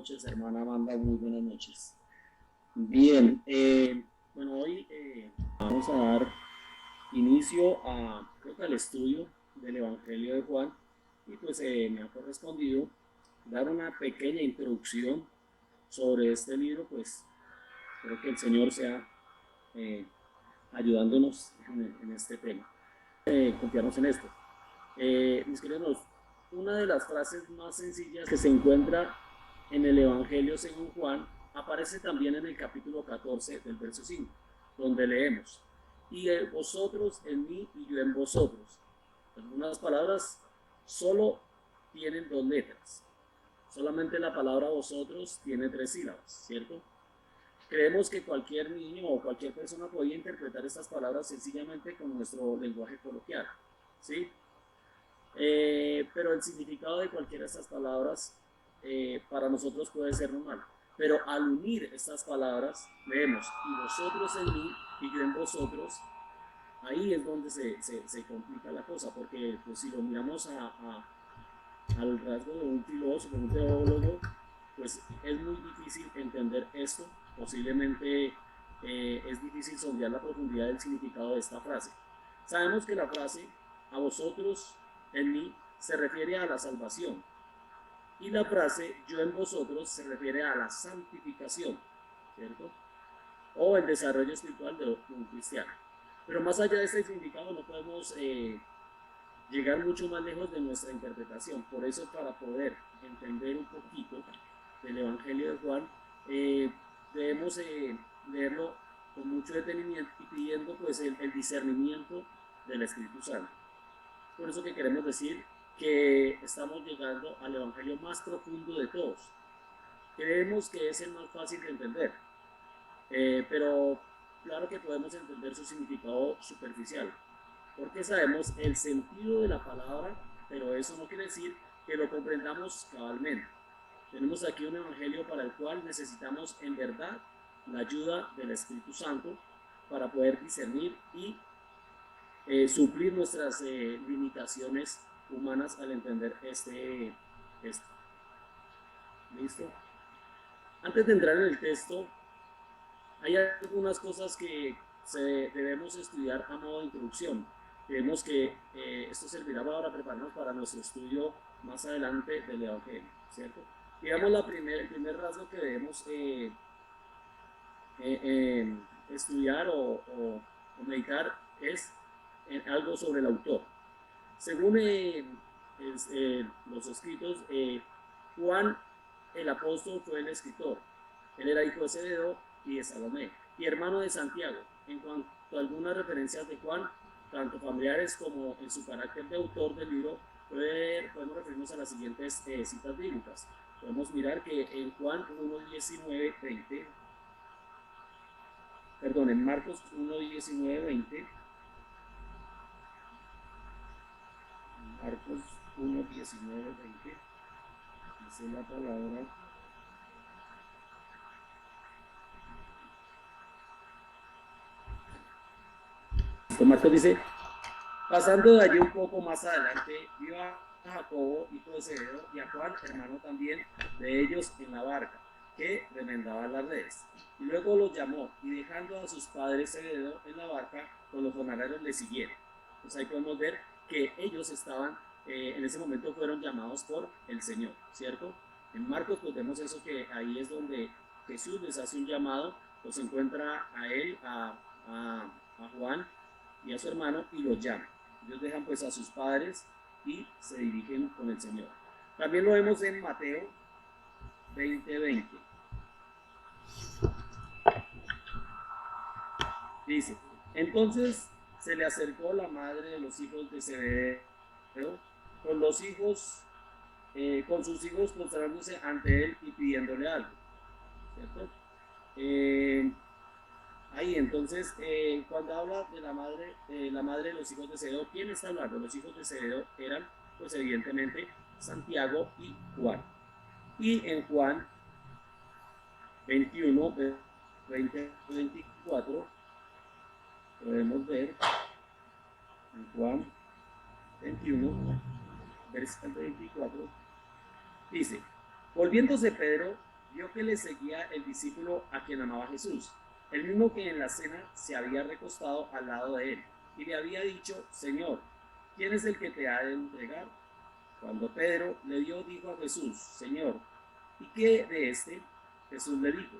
noches, hermana Amanda, muy buenas noches. Bien, bueno, hoy vamos a dar inicio creo que al estudio del Evangelio de Juan y pues me ha correspondido dar una pequeña introducción sobre este libro, pues creo que el Señor sea eh, ayudándonos en este tema. Confiamos en esto. Mis queridos, una de las frases más sencillas que se encuentra en el Evangelio según Juan aparece también en el capítulo 14 del verso 5, donde leemos, y vosotros en mí y yo en vosotros. Algunas palabras solo tienen dos letras. Solamente la palabra vosotros tiene tres sílabas, ¿cierto? Creemos que cualquier niño o cualquier persona podía interpretar estas palabras sencillamente con nuestro lenguaje coloquial, ¿sí? Pero el significado de cualquiera de estas palabras para nosotros puede ser normal. Pero al unir estas palabras, leemos, y vosotros en mí y yo en vosotros, ahí es donde se complica la cosa, porque pues, si lo miramos al rasgo de un filósofo, un teólogo, pues es muy difícil entender esto, posiblemente es difícil sondear la profundidad del significado de esta frase. Sabemos que la frase, a vosotros en mí, se refiere a la salvación, y la frase yo en vosotros se refiere a la santificación, ¿cierto? O el desarrollo espiritual de un cristiano. Pero más allá de este significado no podemos llegar mucho más lejos de nuestra interpretación. Por eso, para poder entender un poquito del Evangelio de Juan, debemos leerlo con mucho detenimiento y pidiendo pues el discernimiento del Espíritu Santo. Por eso que queremos decir que estamos llegando al Evangelio más profundo de todos. Creemos que es el más fácil de entender, pero claro que podemos entender su significado superficial, porque sabemos el sentido de la palabra, pero eso no quiere decir que lo comprendamos cabalmente. Tenemos aquí un evangelio para el cual necesitamos en verdad la ayuda del Espíritu Santo para poder discernir y suplir nuestras limitaciones humanas al entender esto. ¿Listo? Antes de entrar en el texto, hay algunas cosas que debemos estudiar a modo de introducción. Creemos que esto servirá para prepararnos para nuestro estudio más adelante del Evangelio, ¿cierto? Digamos, el primer rasgo que debemos estudiar o meditar es algo sobre el autor. Según los escritos, Juan el apóstol fue el escritor. Él era hijo de Zebedeo y de Salomé, y hermano de Santiago. En cuanto a algunas referencias de Juan, tanto familiares como en su carácter de autor del libro, podemos referirnos a las siguientes citas bíblicas. Podemos mirar que en Juan 1:19, 20, perdón, en Marcos 1:19, 20, Marcos 1:19, 20, dice la palabra. Marcos dice, pasando de allí un poco más adelante, vio a Jacobo, hijo de Zebedeo, y a Juan, hermano también de ellos, en la barca, que remendaba las redes. Y luego los llamó, y dejando a sus padres Zebedeo en la barca, con los jornaleros le siguieron. Entonces ahí podemos ver que ellos estaban, en ese momento fueron llamados por el Señor, ¿cierto? En Marcos pues vemos eso, que ahí es donde Jesús les hace un llamado, los encuentra a él, a Juan y a su hermano, y los llama. Ellos dejan pues a sus padres y se dirigen con el Señor. También lo vemos en Mateo 20:20. Dice, entonces se le acercó la madre de los hijos de Zebedeo con sus hijos postrándose ante él y pidiéndole algo, ¿cierto? Ahí entonces, cuando habla de la madre de los hijos de Zebedeo, ¿quién está hablando? Los hijos de Zebedeo eran, pues evidentemente, Santiago y Juan. Y en Juan 21, 20, 24, podemos ver, en Juan 21, versículo 24, dice, volviéndose Pedro vio que le seguía el discípulo a quien amaba Jesús, el mismo que en la cena se había recostado al lado de él, y le había dicho: Señor, ¿quién es el que te ha de entregar? Cuando Pedro le dijo a Jesús: Señor, ¿y qué de este? Jesús le dijo: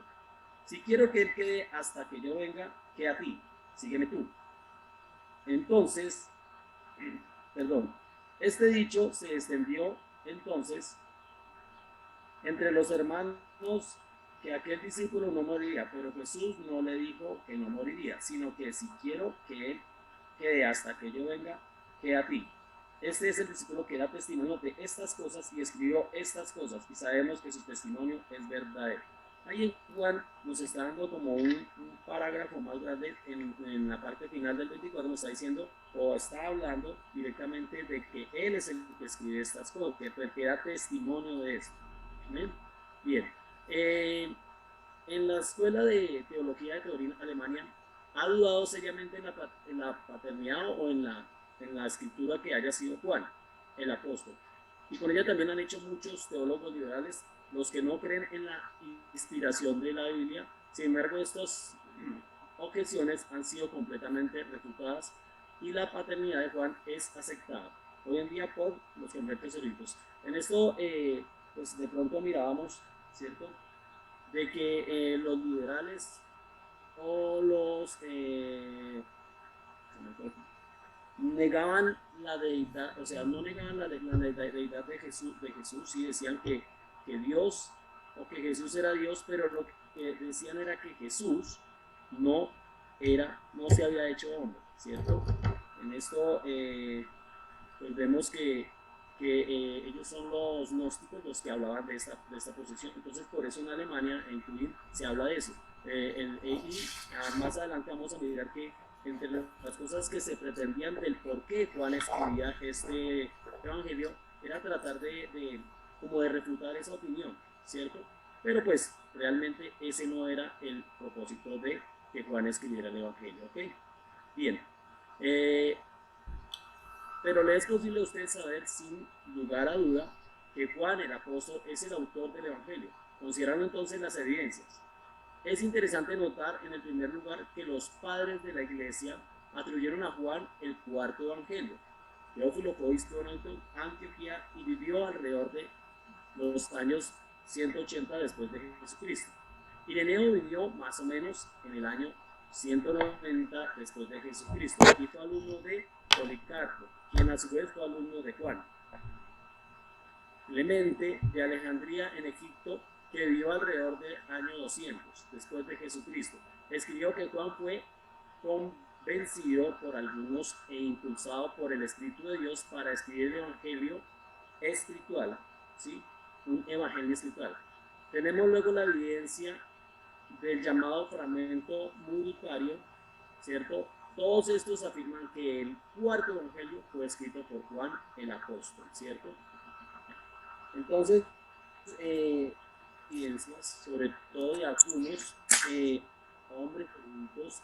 si quiero que él quede hasta que yo venga, que a ti, sígueme tú. Entonces, perdón, este dicho se extendió entonces entre los hermanos, que aquel discípulo no moriría, pero Jesús no le dijo que no moriría, sino que si quiero que él quede hasta que yo venga, que a ti. Este es el discípulo que da testimonio de estas cosas y escribió estas cosas, y sabemos que su testimonio es verdadero. Ahí Juan nos está dando como un parágrafo más grande en la parte final del 24, nos está diciendo o está hablando directamente de que él es el que escribe estas cosas, que da testimonio de esto. ¿Bien? Bien. En la Escuela de Teología de Turín, Alemania, ha dudado seriamente en la paternidad o en la escritura que haya sido Juan, el apóstol. Y con ella también han hecho muchos teólogos liberales, los que no creen en la inspiración de la Biblia. Sin embargo, estas objeciones han sido completamente refutadas y la paternidad de Juan es aceptada hoy en día por los convertidos eruditos. En esto, pues de pronto mirábamos, ¿cierto?, de que los liberales o los negaban la deidad, o sea, no negaban la deidad de Jesús, sí decían que Dios o que Jesús era Dios, pero lo que decían era que Jesús no no se había hecho hombre, ¿cierto? En esto pues vemos que ellos son los gnósticos los que hablaban de esta posición. Entonces, por eso en Alemania, en Turín, se habla de eso. Y más adelante vamos a mirar que entre las cosas que se pretendían del por qué Juan escribía este evangelio era tratar como de refutar esa opinión, ¿cierto? Pero pues realmente ese no era el propósito de que Juan escribiera el evangelio, ¿ok? Bien. Pero le es posible a usted saber sin lugar a duda que Juan el apóstol es el autor del Evangelio, considerando entonces las evidencias. Es interesante notar en el primer lugar que los padres de la iglesia atribuyeron a Juan el cuarto evangelio. Teófilo fue obispo en Antioquía y vivió alrededor de los años 180 después de Jesucristo. Ireneo vivió más o menos en el año 190 después de Jesucristo y fue alumno de Policarpo, quien a su vez fue alumno de Juan. Clemente de Alejandría en Egipto, que vivió alrededor del año 200 después de Jesucristo, escribió que Juan fue convencido por algunos e impulsado por el Espíritu de Dios para escribir el Evangelio espiritual, ¿sí? Un Evangelio espiritual. Tenemos luego la evidencia del llamado fragmento muricario, ¿cierto? Todos estos afirman que el cuarto evangelio fue escrito por Juan el apóstol, ¿cierto? Entonces, evidencias, sobre todo de algunos hombres adultos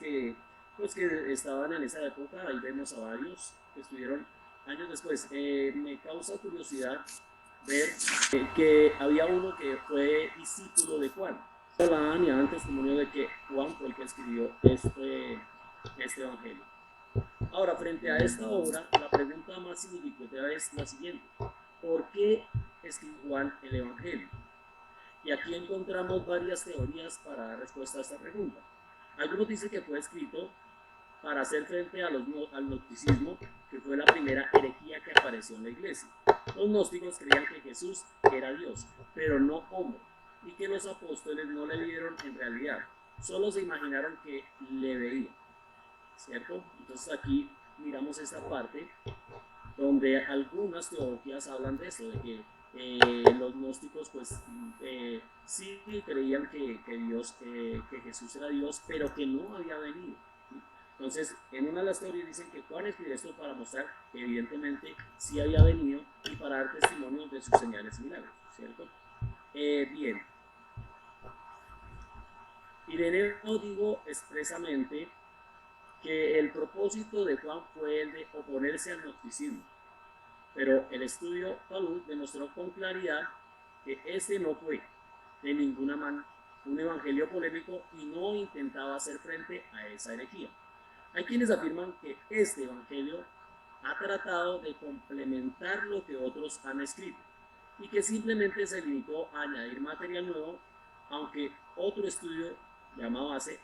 pues, que estaban en esa época, ahí vemos a varios que estuvieron años después. Me causa curiosidad ver que había uno que fue discípulo de Juan. Hablaban y daban testimonio de que Juan fue el que escribió este evangelio. Ahora, frente a esta obra, la pregunta más significativa es la siguiente: ¿por qué escribió Juan el evangelio? Y aquí encontramos varias teorías para dar respuesta a esta pregunta. Algunos dicen que fue escrito para hacer frente al gnosticismo, que fue la primera herejía que apareció en la iglesia. Los gnósticos creían que Jesús era Dios, pero no hombre, y que los apóstoles no le vieron en realidad, solo se imaginaron que le veían, ¿cierto? Entonces aquí miramos esta parte donde algunas teologías hablan de esto, de que los gnósticos pues sí creían que Dios, que Jesús era Dios, pero que no había venido. Entonces, en una de las teorías dicen que Juan escribió esto para mostrar que evidentemente sí había venido y para dar testimonio de sus señales y milagros, ¿cierto? Bien. Ireneo dijo expresamente que el propósito de Juan fue el de oponerse al gnosticismo, pero el estudio Talmud demostró con claridad que este no fue. de ninguna manera un evangelio polémico y no intentaba hacer frente a esa herejía. Hay quienes afirman que este evangelio ha tratado de complementar lo que otros han escrito y que simplemente se limitó a añadir material nuevo, aunque otro estudio llamado ACE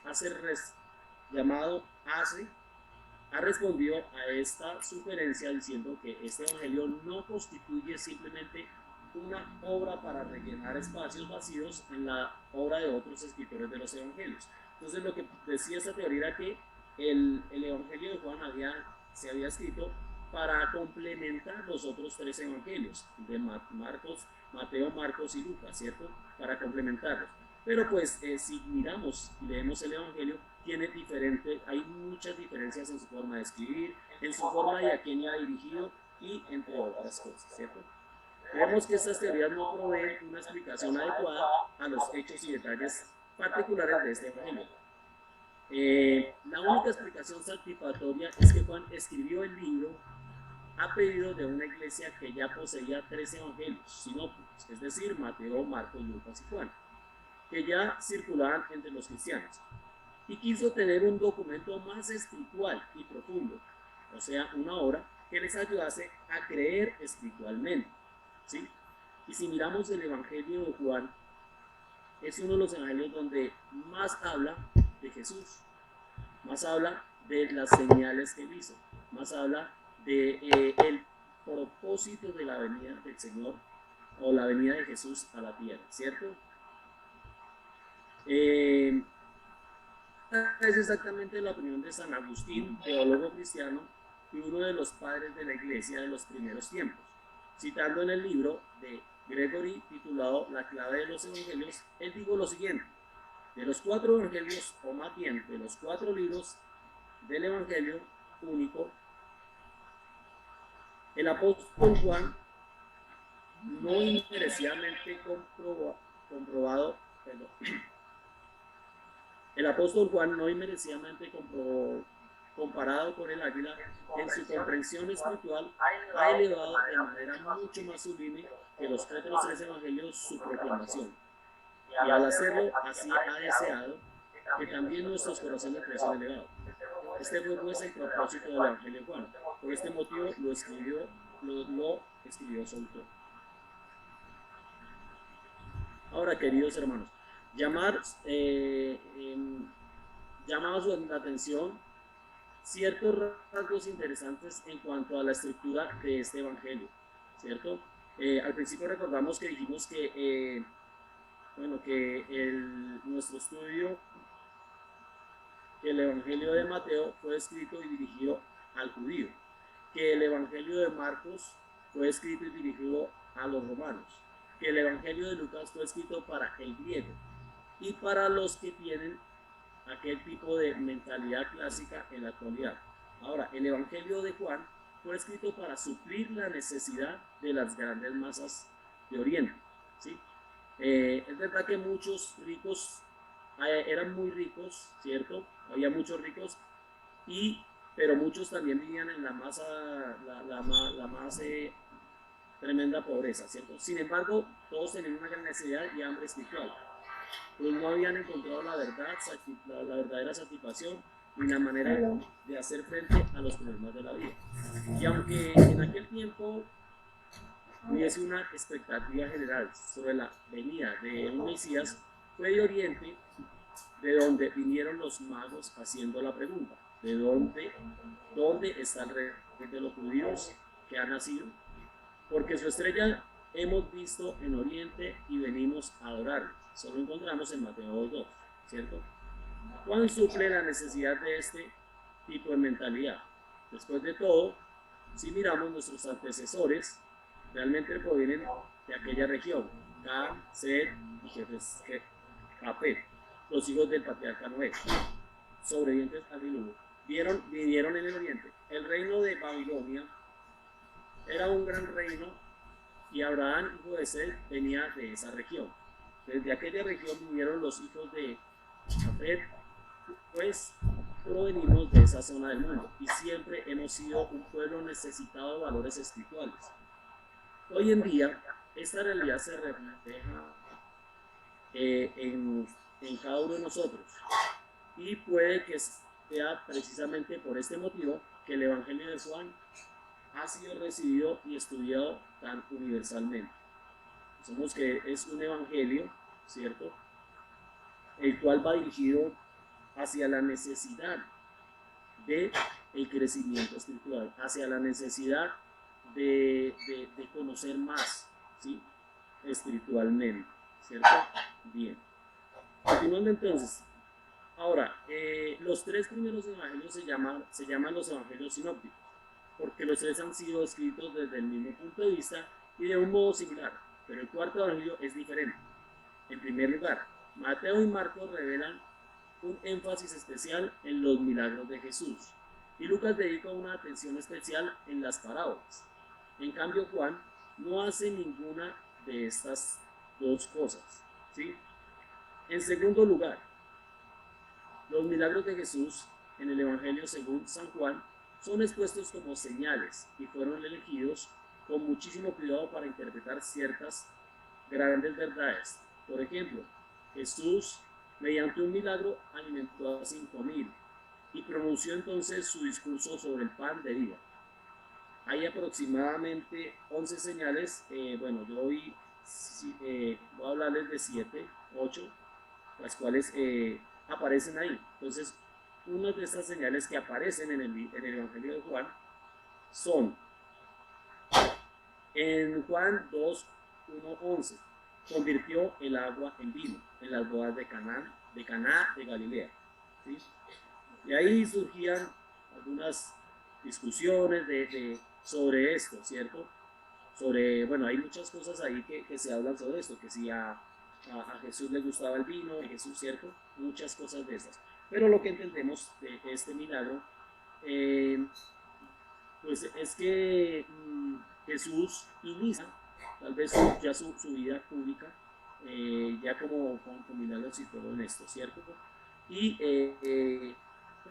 ha respondido a esta sugerencia diciendo que este evangelio no constituye simplemente una obra para rellenar espacios vacíos en la obra de otros escritores de los evangelios. Entonces lo que decía esta teoría era que el evangelio de Juan se había escrito para complementar los otros tres evangelios de Mateo, Marcos y Lucas, ¿cierto? Para complementarlos. Pero pues si miramos y leemos el evangelio, hay muchas diferencias en su forma de escribir, en su forma y a quién le ha dirigido y entre otras cosas, ¿cierto? Vemos que estas teorías no proveen una explicación adecuada a los hechos y detalles particulares de este evangelio. La única explicación satisfactoria es que Juan escribió el libro a pedido de una iglesia que ya poseía 3 evangelios sinópticos, es decir, Mateo, Marcos, Lucas y Juan, que ya circulaban entre los cristianos, y quiso tener un documento más espiritual y profundo, o sea, una obra que les ayudase a creer espiritualmente, ¿sí? Y si miramos el evangelio de Juan, es uno de los evangelios donde más habla de Jesús, más habla de las señales que él hizo, más habla de el propósito de la venida del Señor o la venida de Jesús a la tierra, ¿cierto? Es exactamente la opinión de San Agustín, teólogo cristiano y uno de los padres de la iglesia de los primeros tiempos. Citando en el libro de Gregory titulado La clave de los evangelios, él dijo lo siguiente: de los 4 evangelios, o más bien de los 4 libros del evangelio único, el apóstol Juan no inmerecidamente comparado con el águila, en su comprensión espiritual ha elevado de manera mucho más sublime que los otros 3 evangelios su proclamación, y al hacerlo así ha deseado que también nuestros corazones fuesen elevados. Este fue pues el propósito del evangelio de Juan. Por este motivo lo escribió su autor. Ahora, queridos hermanos, llamados la atención ciertos rasgos interesantes en cuanto a la estructura de este evangelio, ¿cierto? Al principio recordamos que dijimos que, nuestro estudio, que el evangelio de Mateo fue escrito y dirigido al judío, que el evangelio de Marcos fue escrito y dirigido a los romanos, que el evangelio de Lucas fue escrito para el griego y para los que tienen aquel tipo de mentalidad clásica en la actualidad. Ahora, el evangelio de Juan fue escrito para suplir la necesidad de las grandes masas de Oriente, ¿sí? Es verdad que muchos ricos eran muy ricos, ¿cierto? Había muchos ricos, pero muchos también vivían en la más tremenda pobreza, ¿cierto? Sin embargo, todos tenían una gran necesidad y hambre espiritual. Pues no habían encontrado la verdadera satisfacción ni la manera de hacer frente a los problemas de la vida. Y aunque en aquel tiempo hubiese una expectativa general sobre la venida de un Mesías, fue de Oriente de donde vinieron los magos haciendo la pregunta: ¿de dónde está el rey de los judíos que ha nacido? Porque su estrella hemos visto en Oriente y venimos a adorarlo. Solo encontramos en Mateo 2, ¿cierto? Juan suple la necesidad de este tipo de mentalidad. Después de todo, si miramos, nuestros antecesores realmente provienen de aquella región: Cam, Sed y Jafet, los hijos del patriarca Noé, sobrevivientes al diluvio. Vivieron en el Oriente. El reino de Babilonia era un gran reino y Abraham, hijo de Sed, venía de esa región. Desde aquella región vinieron los hijos de Jafet, pues provenimos de esa zona del mundo y siempre hemos sido un pueblo necesitado de valores espirituales. Hoy en día, esta realidad se refleja en cada uno de nosotros. Y puede que sea precisamente por este motivo que el Evangelio de Juan ha sido recibido y estudiado tan universalmente. Somos que es un evangelio, ¿cierto? El cual va dirigido hacia la necesidad de el crecimiento espiritual, hacia la necesidad de conocer más, ¿sí? Espiritualmente, ¿cierto? Bien. Continuando entonces, ahora, los tres primeros evangelios se llaman los evangelios sinópticos, porque los tres han sido escritos desde el mismo punto de vista y de un modo similar, pero el cuarto evangelio es diferente. En primer lugar, Mateo y Marcos revelan un énfasis especial en los milagros de Jesús, y Lucas dedica una atención especial en las parábolas. En cambio, Juan no hace ninguna de estas dos cosas, ¿sí? En segundo lugar, los milagros de Jesús en el Evangelio según San Juan son expuestos como señales y fueron elegidos con muchísimo cuidado para interpretar ciertas grandes verdades. Por ejemplo, Jesús, mediante un milagro, alimentó a 5.000 y pronunció entonces su discurso sobre el pan de vida. Hay aproximadamente 11 señales, bueno, yo hoy voy a hablarles de 7, 8, las cuales aparecen ahí. Entonces, una de estas señales que aparecen en el Evangelio de Juan son en Juan 2, 1, 11, convirtió el agua en vino en las bodas de Caná de Galilea, ¿sí? Y ahí surgían algunas discusiones sobre esto, ¿cierto? Bueno, hay muchas cosas ahí que se hablan sobre esto, que si a Jesús le gustaba el vino, a Jesús, ¿cierto? Muchas cosas de esas. Pero lo que entendemos de este milagro, eh, pues es que Jesús inicia tal vez ya su vida pública, ya como con milagros y todo en esto, ¿cierto? Y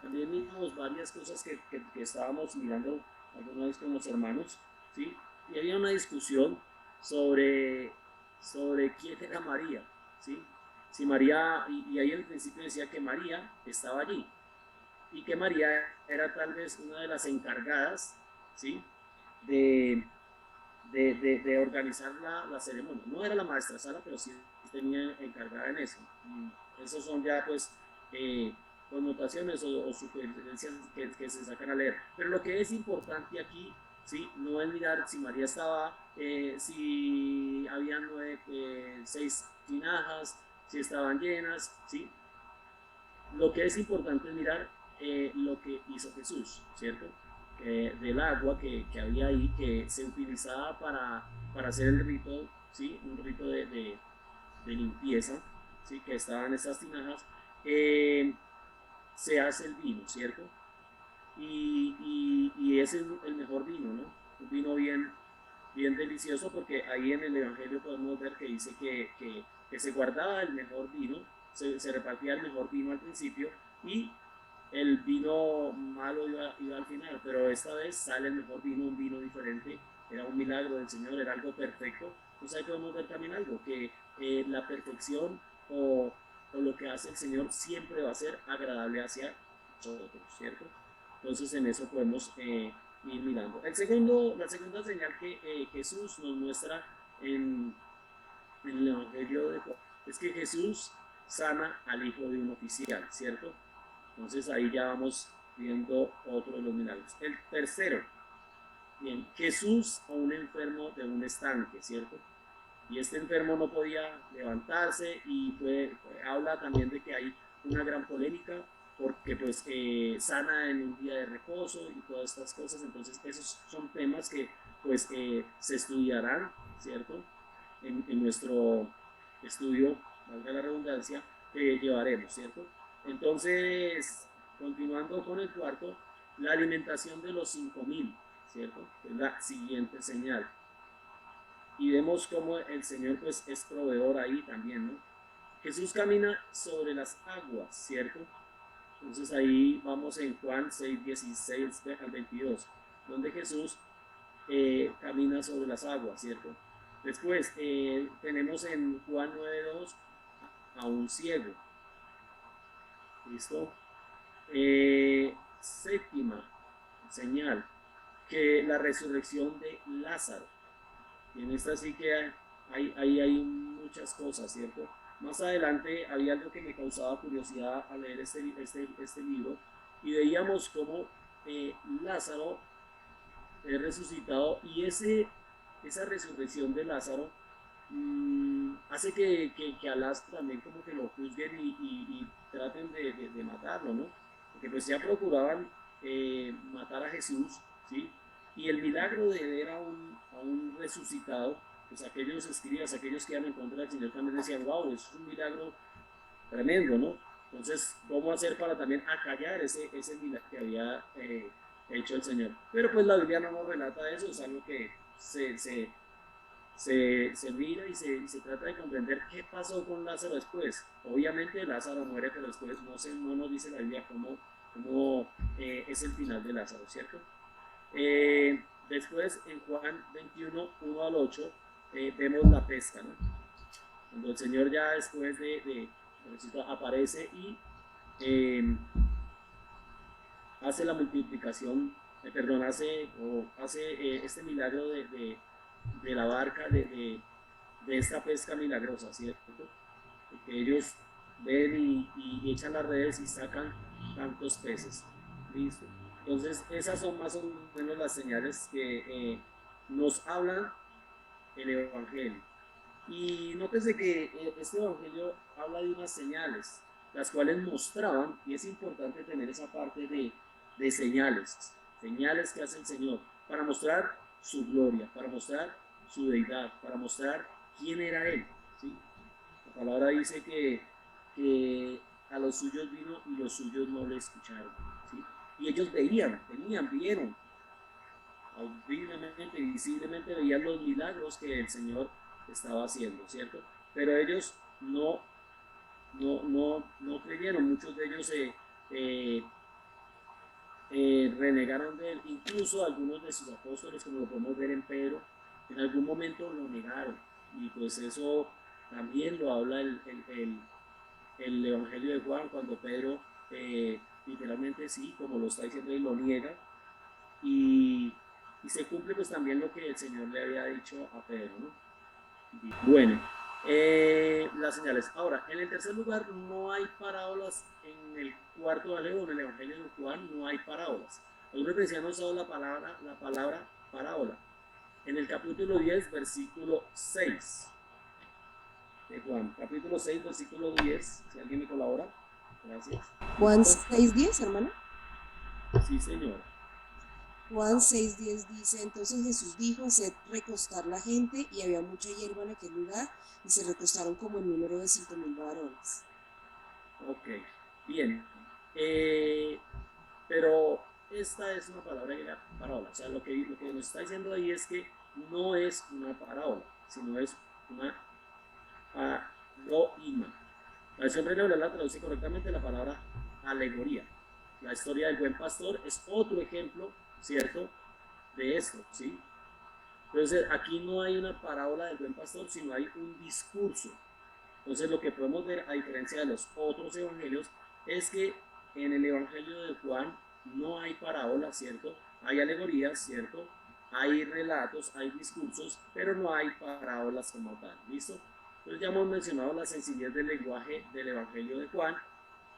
también vimos varias cosas que estábamos mirando alguna vez con los hermanos, ¿sí? Y había una discusión sobre quién era María, ¿sí? Si María, y ahí al principio decía que María estaba allí, y que María era tal vez una de las encargadas, ¿sí? De, de organizar la ceremonia. No era la maestra Sara, pero sí tenía encargada en eso. Esos son ya pues connotaciones o sugerencias que se sacan a leer. Pero lo que es importante aquí, ¿sí? No es mirar si María estaba, si habían 6 tinajas, si estaban llenas, ¿sí? Lo que es importante es mirar lo que hizo Jesús, ¿cierto? Del agua que había ahí, que se utilizaba para hacer el rito, ¿sí? Un rito de limpieza, ¿sí? Que estaban estas tinajas, se hace el vino, ¿cierto? Y ese es el mejor vino, ¿no? Un vino bien delicioso, porque ahí en el Evangelio podemos ver que dice que se guardaba el mejor vino, se repartía el mejor vino al principio y el vino malo iba al final, pero esta vez sale el mejor vino, un vino diferente, era un milagro del Señor, era algo perfecto. Entonces ahí podemos ver también algo, que la perfección o lo que hace el Señor siempre va a ser agradable hacia nosotros, ¿cierto? Entonces en eso podemos ir mirando. La segunda señal que Jesús nos muestra en el Evangelio de Juan es que Jesús sana al hijo de un oficial, ¿cierto? Entonces ahí ya vamos viendo otro de los milagros. El tercero, bien, Jesús a un enfermo de un estanque, ¿cierto? Y este enfermo no podía levantarse y habla también de que hay una gran polémica porque pues sana en un día de reposo y todas estas cosas. Entonces esos son temas que pues se estudiarán, ¿cierto? En nuestro estudio, valga la redundancia, que llevaremos, ¿cierto? Entonces, continuando con el cuarto, la alimentación de los 5.000, ¿cierto? Es la siguiente señal. Y vemos cómo el Señor pues es proveedor ahí también, ¿no? Jesús camina sobre las aguas, ¿cierto? Entonces ahí vamos en Juan 6, 16 al 22, donde Jesús camina sobre las aguas, ¿cierto? Después tenemos en Juan 9, 2 a un ciego. ¿Listo? Séptima señal, que la resurrección de Lázaro. Y en esta sí que hay muchas cosas, ¿cierto? Más adelante había algo que me causaba curiosidad al leer este libro, y veíamos cómo Lázaro es resucitado, y esa resurrección de Lázaro hace que a Lázaro también como que lo juzguen y traten de matarlo, ¿no? Porque pues ya procuraban matar a Jesús, ¿sí? Y el milagro de ver a un resucitado, pues aquellos escribas, aquellos que iban en contra del Señor también decían, wow, eso es un milagro tremendo, ¿no? Entonces, ¿cómo hacer para también acallar ese milagro que había hecho el Señor? Pero pues la Biblia no nos relata eso, es algo que se mira y se trata de comprender qué pasó con Lázaro después. Obviamente Lázaro muere, pero después no nos dice la Biblia cómo es el final de Lázaro, ¿cierto? Después en Juan 21, 1 al 8, vemos la pesca, ¿no? Cuando el Señor ya después de aparece y eh, hace la multiplicación, perdón, hace este milagro de la barca, de esta pesca milagrosa, ¿cierto? Que ellos ven y echan las redes y sacan tantos peces. ¿Listo? Entonces, esas son más o menos las señales que nos hablan el Evangelio. Y nótese que este Evangelio habla de unas señales, las cuales mostraban, y es importante tener esa parte de señales que hace el Señor, para mostrar su gloria, para mostrar su deidad, para mostrar quién era Él. ¿Sí? La palabra dice que a los suyos vino y los suyos no le escucharon. ¿Sí? Y ellos vieron, audiblemente, visiblemente veían los milagros que el Señor estaba haciendo, ¿cierto? Pero ellos no creyeron, muchos de ellos eh, renegaron de él, incluso algunos de sus apóstoles, como lo podemos ver en Pedro, en algún momento lo negaron, y pues eso también lo habla el Evangelio de Juan, cuando Pedro literalmente sí, como lo está diciendo, y lo niega, y, y se cumple pues también lo que el Señor le había dicho a Pedro, ¿no? Bueno, las señales. Ahora, en el tercer lugar, no hay parábolas en el cuarto evangelio, en el Evangelio de Juan, no hay parábolas. Algunos cristianos usan la palabra parábola. En el capítulo 10, versículo 6 de Juan. Capítulo 6, versículo 10. Si alguien me colabora. Gracias. Juan 6:10, hermano. Sí, señor. Juan 6:10 dice, entonces Jesús dijo, haced recostar la gente, y había mucha hierba en aquel lugar, y se recostaron como en número de 5.000 varones. Ok, bien. Pero esta es una palabra que era parábola. O sea, lo que nos está diciendo ahí es que no es una parábola, sino es una paroima. La versión Reina Valera la traduce correctamente la palabra alegoría. La historia del buen pastor es otro ejemplo, ¿cierto?, de esto, ¿sí? Entonces, aquí no hay una parábola del buen pastor, sino hay un discurso. Entonces, lo que podemos ver, a diferencia de los otros evangelios, es que en el evangelio de Juan no hay parábolas, ¿cierto? Hay alegorías, ¿cierto? Hay relatos, hay discursos, pero no hay parábolas como tal, ¿listo? Entonces, ya hemos mencionado la sencillez del lenguaje del evangelio de Juan,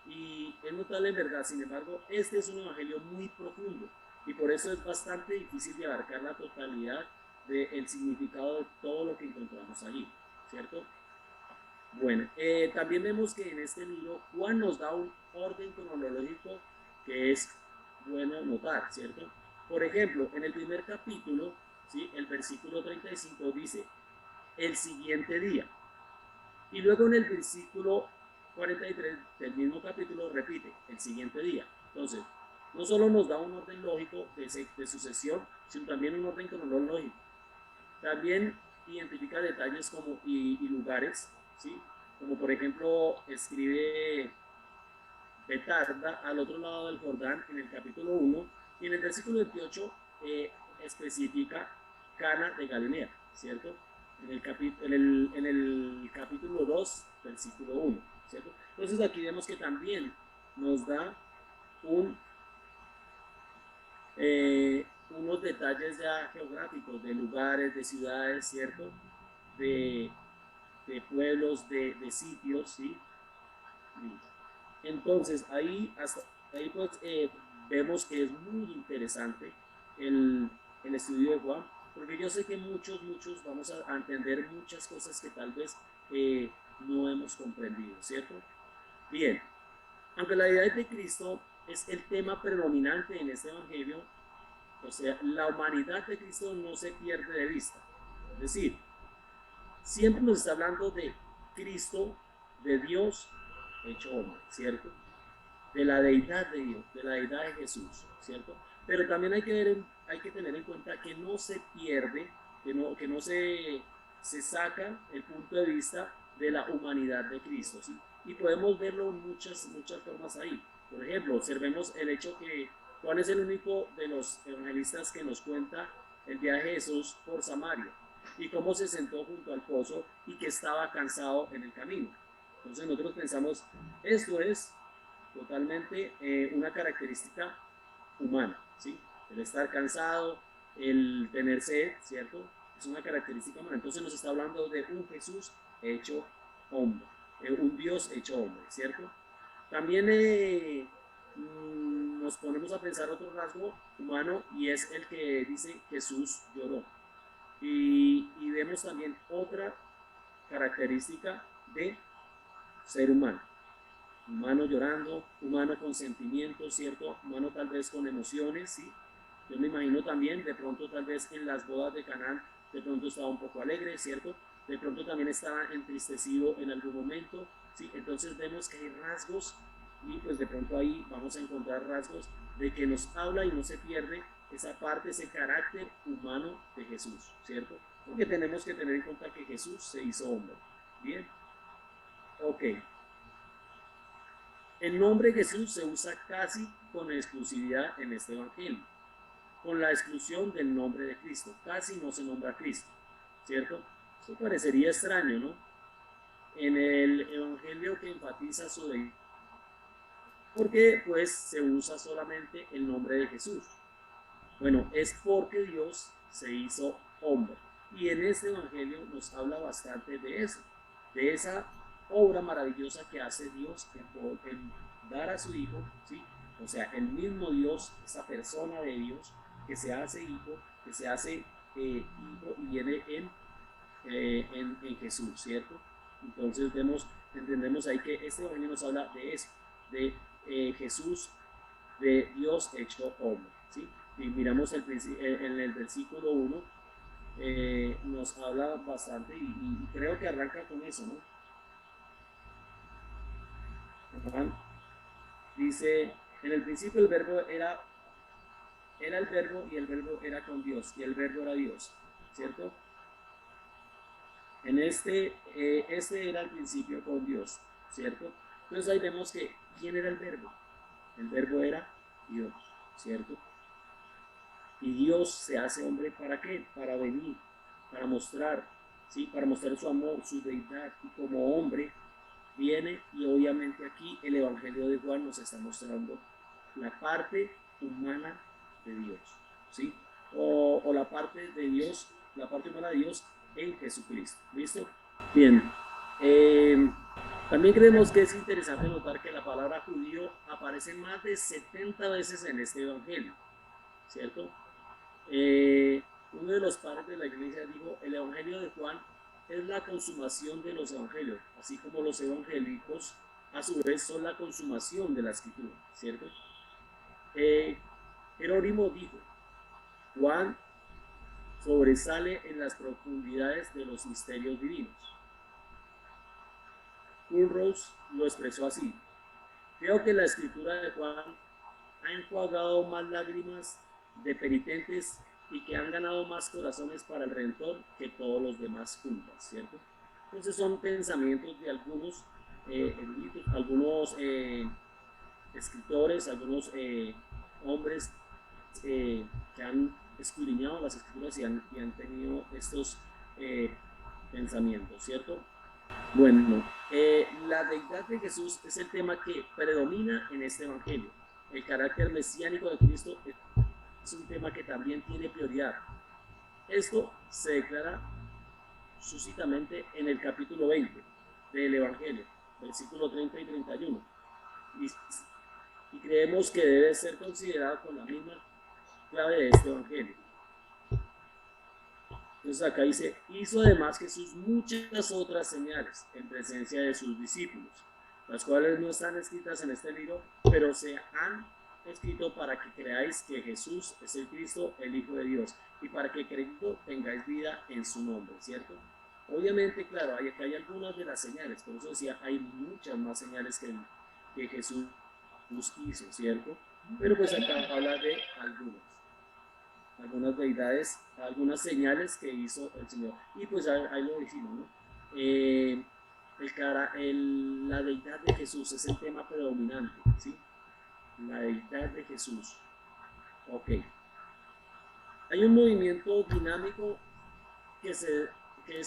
y es notable en verdad. Sin embargo, este es un evangelio muy profundo, y por eso es bastante difícil de abarcar la totalidad del significado de todo lo que encontramos allí, ¿cierto? Bueno, también vemos que en este libro Juan nos da un orden cronológico que es bueno notar, ¿cierto? Por ejemplo, en el primer capítulo, ¿sí?, el versículo 35 dice, el siguiente día. Y luego en el versículo 43 del mismo capítulo repite, el siguiente día. Entonces, no solo nos da un orden lógico de sucesión, sino también un orden cronológico. También identifica detalles y lugares, ¿sí? Como por ejemplo escribe Betarda al otro lado del Jordán en el capítulo 1, y en el versículo 28 especifica Cana de Galilea, ¿cierto? en el capítulo 2, versículo 1, ¿cierto? Entonces aquí vemos que también nos da unos detalles ya geográficos de lugares, de ciudades, ¿cierto? De, de pueblos, de sitios, ¿sí? Entonces hasta ahí pues vemos que es muy interesante el, el estudio de Juan, porque yo sé que muchos vamos a entender muchas cosas que tal vez no hemos comprendido, ¿cierto? Bien, aunque la deidad de Cristo es el tema predominante en este evangelio, o sea, la humanidad de Cristo no se pierde de vista. Es decir, siempre nos está hablando de Cristo, de Dios hecho hombre, ¿cierto? De la deidad de Dios, de la deidad de Jesús, ¿cierto? Pero también hay que tener en cuenta que no se pierde, que no se saca el punto de vista de la humanidad de Cristo, ¿sí? Y podemos verlo en muchas formas ahí. Por ejemplo, observemos el hecho que Juan es el único de los evangelistas que nos cuenta el viaje de Jesús por Samaria y cómo se sentó junto al pozo y que estaba cansado en el camino. Entonces nosotros pensamos, esto es totalmente una característica humana, ¿sí? El estar cansado, el tener sed, ¿cierto? Es una característica humana. Entonces nos está hablando de un Jesús hecho hombre, un Dios hecho hombre, ¿cierto? También nos ponemos a pensar otro rasgo humano y es el que dice Jesús lloró. Y vemos también otra característica de ser humano. Humano llorando, humano con sentimientos, ¿cierto? Humano tal vez con emociones, ¿sí? Yo me imagino también, de pronto tal vez en las bodas de Canaán, de pronto estaba un poco alegre, ¿cierto? De pronto también estaba entristecido en algún momento, ¿sí? Entonces vemos que hay rasgos y pues de pronto ahí vamos a encontrar rasgos de que nos habla y no se pierde esa parte, ese carácter humano de Jesús, ¿cierto? Porque tenemos que tener en cuenta que Jesús se hizo hombre, ¿bien? Ok. El nombre Jesús se usa casi con exclusividad en este evangelio, con la exclusión del nombre de Cristo. Casi no se nombra a Cristo, ¿cierto? Esto parecería extraño, ¿no? En el evangelio que enfatiza su deidad, porque pues se usa solamente el nombre de Jesús. Bueno, es porque Dios se hizo hombre. Y en este evangelio nos habla bastante de eso, de esa obra maravillosa que hace Dios en dar a su Hijo, ¿sí? O sea, el mismo Dios, esa persona de Dios que se hace Hijo, que se hace Hijo y viene en Jesús, ¿cierto? Entonces entendemos ahí que este evangelio nos habla de eso, de Jesús, de Dios hecho hombre, ¿sí? Y miramos en el versículo 1, nos habla bastante y creo que arranca con eso, ¿no? Dice, en el principio el verbo era el verbo y el verbo era con Dios y el verbo era Dios, ¿cierto? En este era el principio con Dios, ¿cierto? Entonces ahí vemos que, ¿quién era el verbo? El verbo era Dios, ¿cierto? Y Dios se hace hombre ¿para qué? Para venir, para mostrar, ¿sí? Para mostrar su amor, su deidad. Y como hombre viene y obviamente aquí el Evangelio de Juan nos está mostrando la parte humana de Dios, ¿sí? O la parte de Dios, la parte humana de Dios en Jesucristo. ¿Listo? Bien. También creemos que es interesante notar que la palabra judío aparece más de 70 veces en este Evangelio, ¿cierto? Uno de los padres de la iglesia dijo, el Evangelio de Juan es la consumación de los evangelios, así como los evangélicos a su vez son la consumación de la escritura, ¿cierto? Jerónimo dijo, Juan sobresale en las profundidades de los misterios divinos. Burroughs lo expresó así, creo que la escritura de Juan ha enjuagado más lágrimas de penitentes y que han ganado más corazones para el Redentor que todos los demás juntas, ¿cierto? Entonces son pensamientos de algunos eruditos, algunos escritores, algunos hombres que han escudriñado las escrituras y han tenido estos pensamientos, ¿cierto? Bueno, la deidad de Jesús es el tema que predomina en este evangelio. El carácter mesiánico de Cristo es un tema que también tiene prioridad. Esto se declara súcitamente en el capítulo 20 del evangelio, versículo 30 y 31. Y creemos que debe ser considerado con la misma clave de este evangelio. Entonces acá dice, hizo además Jesús muchas otras señales en presencia de sus discípulos, las cuales no están escritas en este libro, pero se han escrito para que creáis que Jesús es el Cristo, el Hijo de Dios, y para que creyendo tengáis vida en su nombre, ¿cierto? Obviamente, claro, hay algunas de las señales, por eso decía, hay muchas más señales que Jesús hizo, ¿cierto? Pero pues acá habla de algunas deidades, algunas señales que hizo el Señor. Y pues ahí lo decimos, ¿no? La deidad de Jesús es el tema predominante, ¿sí? La deidad de Jesús. Ok. Hay un movimiento dinámico que es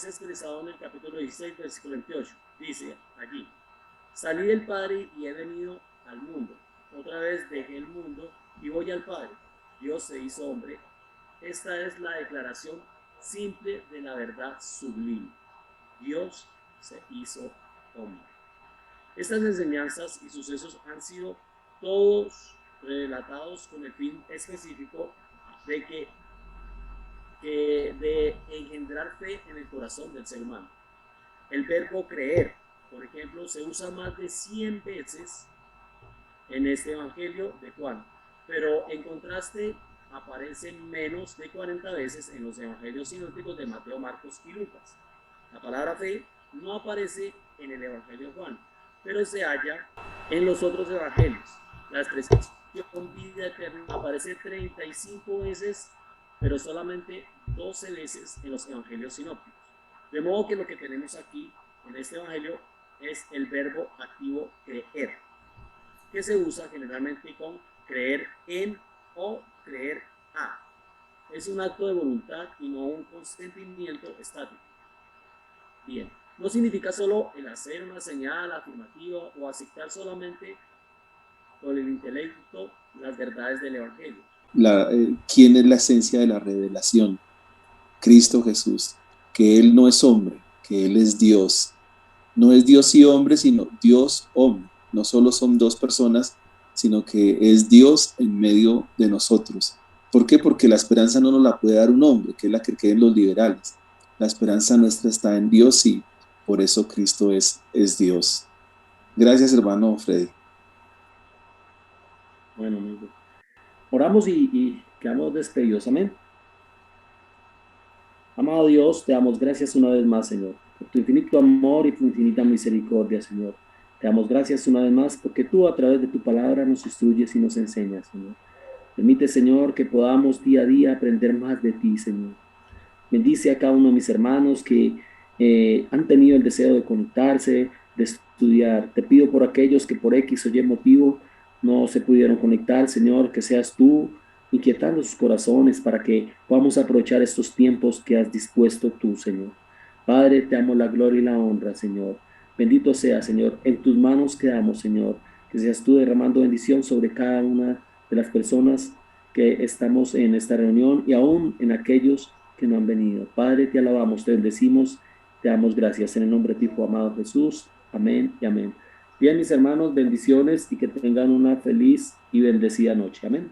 expresado en el capítulo 16, versículo 28. Dice allí, salí del Padre y he venido al mundo. Otra vez dejé el mundo y voy al Padre. Dios se hizo hombre. Esta es la declaración simple de la verdad sublime. Dios se hizo hombre. Estas enseñanzas y sucesos han sido todos relatados con el fin específico de engendrar fe en el corazón del ser humano. El verbo creer, por ejemplo, se usa más de 100 veces en este evangelio de Juan, pero en contraste aparece menos de 40 veces en los evangelios sinópticos de Mateo, Marcos y Lucas. La palabra fe no aparece en el evangelio de Juan, pero se halla en los otros evangelios. La expresión vida eterna aparece 35 veces, pero solamente 12 veces en los evangelios sinópticos. De modo que lo que tenemos aquí en este evangelio es el verbo activo creer, que se usa generalmente con creer en o creer a. Es un acto de voluntad y no un consentimiento estático. Bien, no significa solo el hacer una señal afirmativa o aceptar solamente con el intelecto las verdades del evangelio. ¿Quién es la esencia de la revelación? Cristo Jesús, que Él no es hombre, que Él es Dios. No es Dios y hombre, sino Dios hombre. No solo son dos personas, sino que es Dios en medio de nosotros. ¿Por qué? Porque la esperanza no nos la puede dar un hombre, que es la que creen los liberales. La esperanza nuestra está en Dios y por eso Cristo es Dios. Gracias, hermano Freddy. Bueno, amigo. Oramos y quedamos despedidos. Amén. Amado Dios, te damos gracias una vez más, Señor, por tu infinito amor y tu infinita misericordia, Señor. Te damos gracias una vez más porque tú a través de tu palabra nos instruyes y nos enseñas, Señor. Permite, Señor, que podamos día a día aprender más de ti, Señor. Bendice a cada uno de mis hermanos que han tenido el deseo de conectarse, de estudiar. Te pido por aquellos que por X o Y motivo no se pudieron conectar, Señor, que seas tú inquietando sus corazones para que podamos aprovechar estos tiempos que has dispuesto tú, Señor. Padre, te damos la gloria y la honra, Señor. Bendito sea, Señor. En tus manos quedamos, Señor. Que seas tú derramando bendición sobre cada una de las personas que estamos en esta reunión y aún en aquellos que no han venido. Padre, te alabamos, te bendecimos, te damos gracias en el nombre de tu Hijo amado Jesús. Amén y amén. Bien, mis hermanos, bendiciones y que tengan una feliz y bendecida noche. Amén.